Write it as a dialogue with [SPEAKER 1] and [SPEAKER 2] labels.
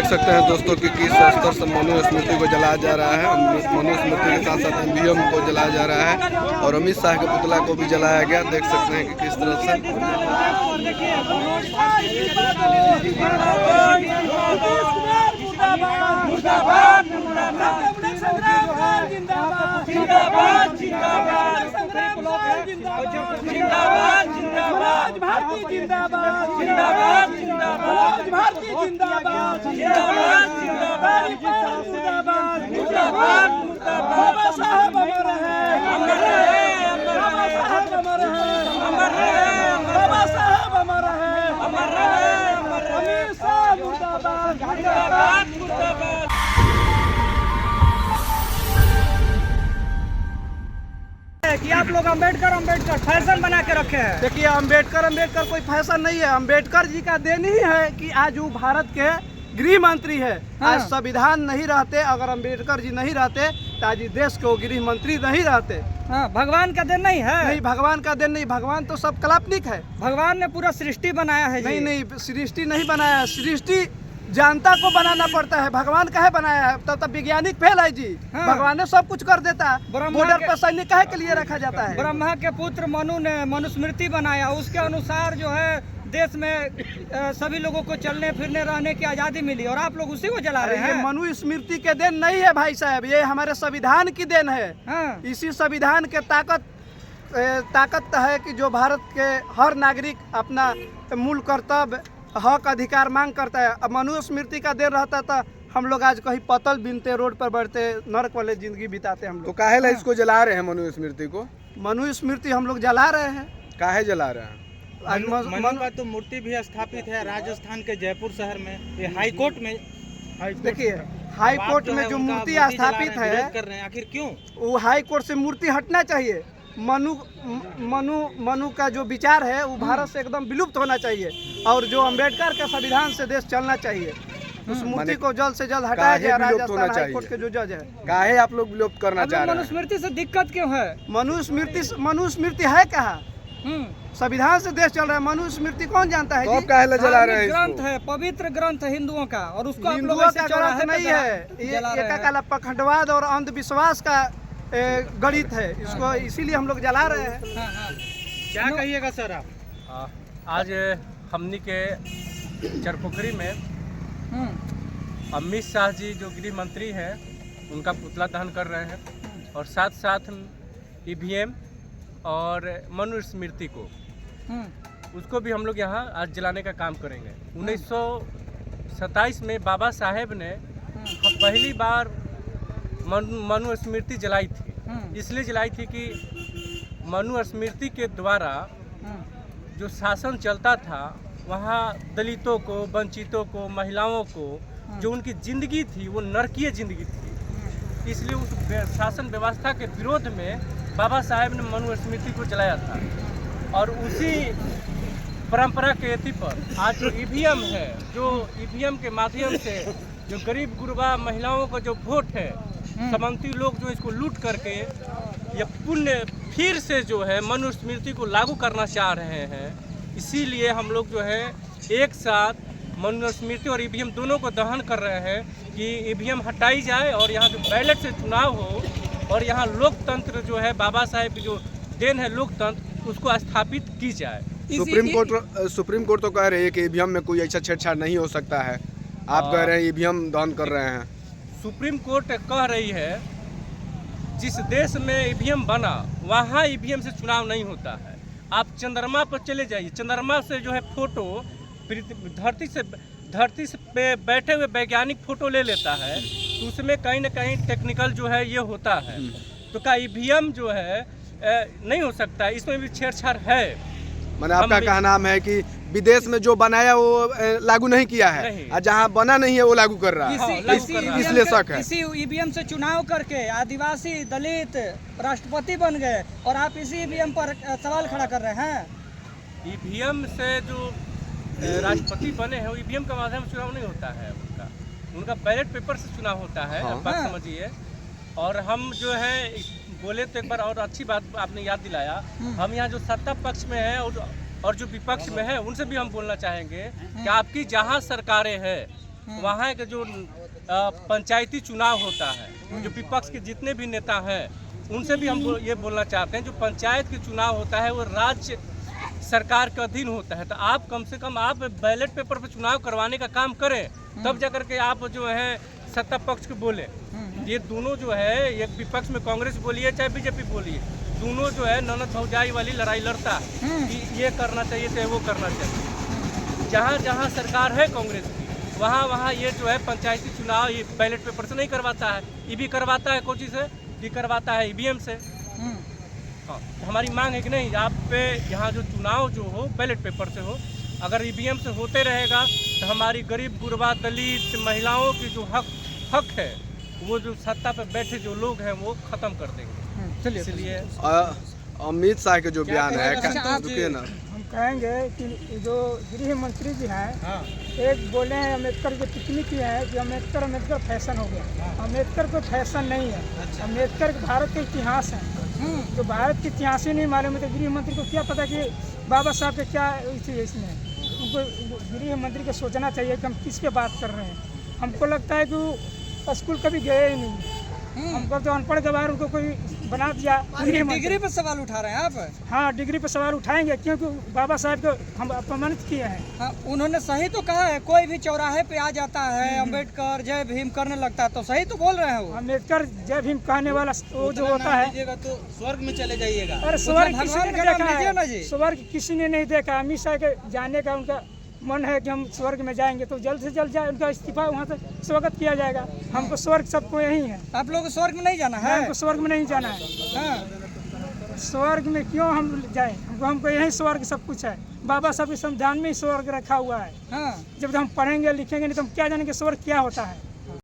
[SPEAKER 1] सकते हैं दोस्तों कि किस स्तर से मनु स्मृति को जलाया जा रहा है। मनु स्मृति के साथ साथ ईवीएम को जलाया जा रहा है और अमित शाह के पुतला को भी जलाया गया। देख सकते हैं कि किस तरह से
[SPEAKER 2] कि आप लोग अंबेडकर फैशन बना के रखे हैं।
[SPEAKER 3] देखिए अंबेडकर कोई फैशन नहीं है। अंबेडकर जी का देन ही है कि आज वो भारत के गृह मंत्री है।
[SPEAKER 2] हाँ।
[SPEAKER 3] आज संविधान नहीं रहते, अगर अंबेडकर जी नहीं रहते तो आज देश के गृह मंत्री नहीं रहते।
[SPEAKER 2] हाँ, भगवान का देन नहीं है।
[SPEAKER 3] नहीं, भगवान का देन नहीं। भगवान तो सब काल्पनिक है।
[SPEAKER 2] भगवान ने पूरा सृष्टि बनाया है जी।
[SPEAKER 3] नहीं, सृष्टि नहीं बनाया है। सृष्टि जनता को बनाना पड़ता है। भगवान काहे बनाया है? तब वैज्ञानिक फेल है जी।
[SPEAKER 2] हाँ।
[SPEAKER 3] भगवान ने सब कुछ कर देता है।
[SPEAKER 2] ब्रह्मा
[SPEAKER 3] बॉर्डर
[SPEAKER 2] के-
[SPEAKER 3] पर सैनिक काहे के लिए रखा जाता है?
[SPEAKER 2] ब्रह्मा के पुत्र मनु ने मनुस्मृति बनाया, उसके अनुसार जो है देश में सभी लोगों को चलने फिरने रहने की आजादी मिली और आप लोग उसी को जला रहे
[SPEAKER 3] ये
[SPEAKER 2] हैं।
[SPEAKER 3] मनु स्मृति के देन नहीं है भाई साहब, ये हमारे संविधान की देन है।
[SPEAKER 2] हाँ।
[SPEAKER 3] इसी संविधान के ताकत है कि जो भारत के हर नागरिक अपना मूल कर्तव्य हक अधिकार मांग करता है। अब मनु स्मृति का देन रहता था हम लोग आज कहीं पतल बिनते, रोड पर बढ़ते, नरक वाले जिंदगी बिताते हम
[SPEAKER 1] तो
[SPEAKER 3] लोग।
[SPEAKER 1] काहे ला इसको जला रहे हैं मनु स्मृति को?
[SPEAKER 3] मनु स्मृति हम लोग जला रहे हैं।
[SPEAKER 1] काहे जला रहे हैं?
[SPEAKER 3] आज
[SPEAKER 4] मनु का तो मूर्ति भी स्थापित है राजस्थान के जयपुर शहर में। ये हाई कोर्ट में
[SPEAKER 3] देखिए हाई कोर्ट में जो मूर्ति स्थापित है,
[SPEAKER 4] कर रहे हैं, आखिर क्यों?
[SPEAKER 3] वो हाई कोर्ट से मूर्ति हटना चाहिए। मनु का जो विचार है वो भारत से एकदम विलुप्त होना चाहिए और जो अंबेडकर के संविधान से देश चलना चाहिए। उस मूर्ति को जल्द से जल्द हटाया जाए। राजस्थान हाई कोर्ट के जो जज है,
[SPEAKER 1] काहे आप लोग विलुप्त करना चाह रहे हैं?
[SPEAKER 2] मनुस्मृति से दिक्कत क्यों है?
[SPEAKER 3] मनुस्मृति है कहाँ? संविधान से देश चल रहा है। मनुस्मृति कौन जानता है?
[SPEAKER 1] तो आप काहे ला जला रहे हैं
[SPEAKER 2] ग्रंथ
[SPEAKER 1] इसको?
[SPEAKER 2] है, पवित्र ग्रंथ है हिंदुओं का और उसको आप लोग
[SPEAKER 3] हिंदुओं
[SPEAKER 2] ऐसे
[SPEAKER 3] का
[SPEAKER 2] चौराहे
[SPEAKER 3] ग्रंथ
[SPEAKER 2] पे
[SPEAKER 3] नहीं है।
[SPEAKER 2] जला रहे
[SPEAKER 3] ये
[SPEAKER 2] हैं।
[SPEAKER 3] का पखंडवाद और अंधविश्वास का गणित है। इसको इसीलिए हम लोग जला रहे हैं।
[SPEAKER 2] हाँ, हाँ।
[SPEAKER 4] क्या कहिएगा सर आप?
[SPEAKER 5] आज हमनी के चरपोखरी में अमित शाह जी जो गृह मंत्री हैं उनका पुतला दहन कर रहे हैं और साथ साथ ईवीएम और मनु स्मृति को उसको भी हम लोग यहाँ आज जलाने का काम करेंगे। 1927 में बाबा साहेब ने पहली बार मनु स्मृति जलाई थी। इसलिए जलाई थी कि मनु स्मृति के द्वारा जो शासन चलता था वहाँ दलितों को, वंचितों को, महिलाओं को जो उनकी ज़िंदगी थी वो नरकीय ज़िंदगी थी। इसलिए उस शासन व्यवस्था के विरोध में बाबा साहेब ने मनु स्मृति को जलाया था और उसी परंपरा के एथी पर आज जो ईवीएम है, जो ईवीएम के माध्यम से जो गरीब गुरबा महिलाओं का जो वोट है, सामंती लोग जो इसको लूट करके ये पुण्य फिर से जो है मनु स्मृति को लागू करना चाह रहे हैं। इसीलिए हम लोग जो है एक साथ मनु स्मृति और ईवीएम दोनों को दहन कर रहे हैं कि ईवीएम हटाई जाए और यहाँ जो बैलेट से चुनाव हो और यहाँ लोकतंत्र जो है बाबा साहेब की जो देन है लोकतंत्र उसको स्थापित की जाए।
[SPEAKER 1] सुप्रीम कोर्ट तो कह रही है कि ईवीएम में कोई ऐसा छेड़छाड़ नहीं हो सकता है। आप कह रहे हैं ईवीएम दहन कर रहे हैं।
[SPEAKER 5] सुप्रीम कोर्ट कह रही है जिस देश में ईवीएम बना वहाँ ईवीएम से चुनाव नहीं होता है। आप चंद्रमा पर चले जाइए, चंद्रमा से जो है फोटो धरती से पे बैठे हुए वैज्ञानिक फोटो ले लेता है तो उसमें कहीं ना कहीं टेक्निकल जो है ये होता है। तो क्या ईवीएम जो है नहीं हो सकता, इसमें भी छेड़छाड़ है।
[SPEAKER 1] मैंने आपका कहना है कि विदेश में जो बनाया वो लागू नहीं किया है और जहाँ बना नहीं है वो लागू कर रहा है। इसलिए शक है।
[SPEAKER 2] इसी ईवीएम से चुनाव करके आदिवासी दलित राष्ट्रपति बन गए और आप इसी ईवीएम पर सवाल खड़ा कर रहे हैं।
[SPEAKER 5] ईवीएम से जो राष्ट्रपति बने हैं ईवीएम के माध्यम से चुनाव नहीं होता है। उनका बैलेट पेपर से चुनाव होता है। बात समझिए। और हम जो है बोले तो एक बार और अच्छी बात आपने याद दिलाया, हम यहाँ जो सत्ता पक्ष में है और जो विपक्ष में है उनसे भी हम बोलना चाहेंगे कि आपकी जहाँ सरकारें हैं वहाँ के जो पंचायती चुनाव होता है, जो विपक्ष के जितने भी नेता हैं उनसे भी हम ये बोलना चाहते हैं, जो पंचायत के चुनाव होता है वो राज्य सरकार के अधीन होता है। तो आप कम से कम आप बैलेट पेपर पर चुनाव करवाने का काम करें, तब जाकर के आप जो है सत्ता पक्ष को बोले। ये दोनों जो है, एक विपक्ष में कांग्रेस बोलिए चाहे बीजेपी बोलिए, दोनों जो है ननद भौजाई वाली लड़ाई लड़ता है कि ये करना चाहिए चाहे वो करना चाहिए। जहाँ जहाँ सरकार है कांग्रेस की, वहाँ वहाँ ये जो है पंचायती चुनाव ये बैलेट पेपर से नहीं करवाता है, ईवी करवाता है। कोची से ये करवाता है, ईवीएम से। हाँ, हमारी मांग है कि नहीं, आप पे यहाँ जो चुनाव जो हो बैलेट पेपर से हो। अगर ईवीएम से होते रहेगा तो हमारी गरीब गुरबा दलित महिलाओं की जो हक है वो जो सत्ता पे बैठे जो लोग हैं वो खत्म कर देंगे।
[SPEAKER 2] चलिए
[SPEAKER 5] इसलिए
[SPEAKER 1] अमित शाह के जो बयान है, रुकिए ना,
[SPEAKER 6] हम कहेंगे कि जो गृह मंत्री जी हैं, एक बोले हैं अम्बेडकर की टिप्पणी की है कि अम्बेडकर फैशन हो गया। अम्बेडकर कोई फैशन नहीं है, अम्बेडकर भारत का इतिहास है। जो भारत के इतिहास ही नहीं मालूम है तो गृह मंत्री को क्या पता कि बाबा साहब के क्या इसमें। उनको गृह मंत्री को सोचना चाहिए कि हम किस पे बात कर रहे हैं। हमको लगता है कि वो स्कूल कभी गए ही नहीं। हमको तो अनपढ़ के बाहर उनको कोई बना दिया।
[SPEAKER 2] डिग्री पर सवाल उठा रहे हैं आप?
[SPEAKER 6] हाँ, डिग्री पर सवाल उठाएंगे क्योंकि बाबा साहब को हम अपमानित किए हैं।
[SPEAKER 2] हाँ, उन्होंने सही तो कहा है, कोई भी चौराहे पे आ जाता है अम्बेडकर जय भीम करने लगता है, तो सही तो बोल रहे हैं वो।
[SPEAKER 6] अम्बेडकर जय भीम कहने वाला वो जो होता है
[SPEAKER 4] तो स्वर्ग में चले जाइएगा।
[SPEAKER 6] अरे स्वर्ग किसी
[SPEAKER 2] भगवान
[SPEAKER 6] ने
[SPEAKER 2] का
[SPEAKER 6] नहीं
[SPEAKER 2] नाम लीजिए ना जी।
[SPEAKER 6] देखा है, स्वर्ग किसी ने नहीं देखा। अमित शाह के जाने का उनका मन है कि हम स्वर्ग में जाएंगे तो जल्द से जल्द जाए, उनका इस्तीफा वहाँ से स्वागत किया जाएगा। हमको स्वर्ग सबको यही है।
[SPEAKER 2] आप लोग को स्वर्ग में नहीं जाना है?
[SPEAKER 6] हमको स्वर्ग में नहीं जाना है।
[SPEAKER 2] हाँ।
[SPEAKER 6] स्वर्ग में क्यों हम जाए? हमको यही स्वर्ग सब कुछ है। बाबा साहब के संविधान में ही स्वर्ग रखा हुआ है।
[SPEAKER 2] हाँ।
[SPEAKER 6] जब हम पढ़ेंगे लिखेंगे नहीं तो हम क्या जानेंगे स्वर्ग क्या होता है।